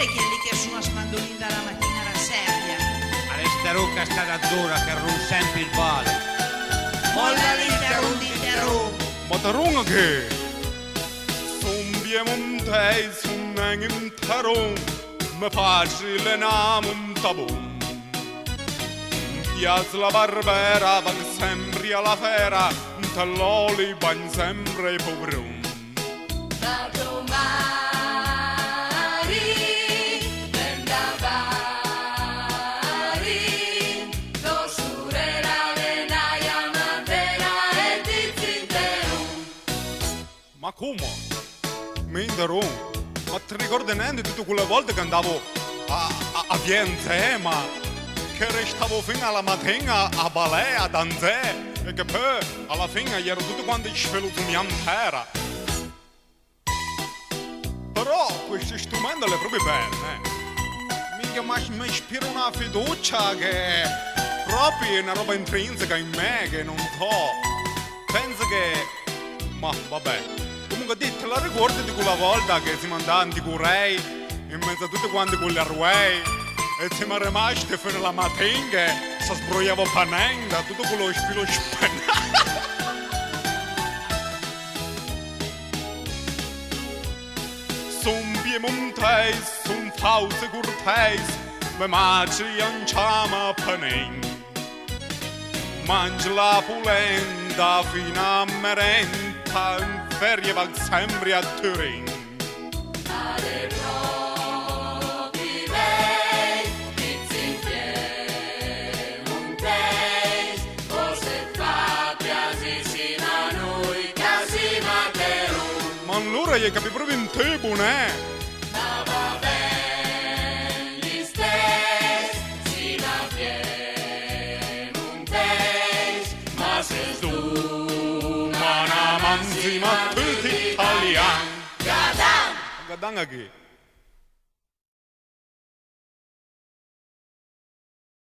sapere chi è lì che suona mandolin dalla mattina alla sedia? Questa rucca stata dura che non sempre il vale. Molla l'interun. Ma da runga che? Sombie montei sunnen in taron, me paci le namun tabun. Piaz la barbera, van sempre alla fera, talloli ban sempre povrun. Da domani vendavari, l'ossurera venaia matera e ti zinterum. Ma come? Mi interrompo? Ma ti ricordi niente di tutte quelle volte che andavo a Vienzema? Che restavo fino alla mattina a ballare, a danzare e che poi alla fine ero tutti quanti svenuti in terra. Però questi strumenti le proprio bene. Mica mi ispira una fiducia che proprio è una roba intrinseca in me che non so. Penso che... ma vabbè. Comunque te la ricordi di quella volta che siamo andati in Curei in mezzo a tutti quanti quegli arruei e siamo rimasti fino alla mattina che si sbrogliava panenda, tutto quello filo spennato. Son piemonteis, son fause curteis, me maci anciama panen. Mangi la pulenta fino a merenda, in ferie val sempre a Turin. Ale propri lei, pizzi piemonteis, cose fatte sino a noi, casi materum. Ma allora gli capi proprio in te, buonè! Ma va bene gli stessi, sino a piemonteis, ma se tu Ma una manzima tutti italiani! Gadam! Gadanga che?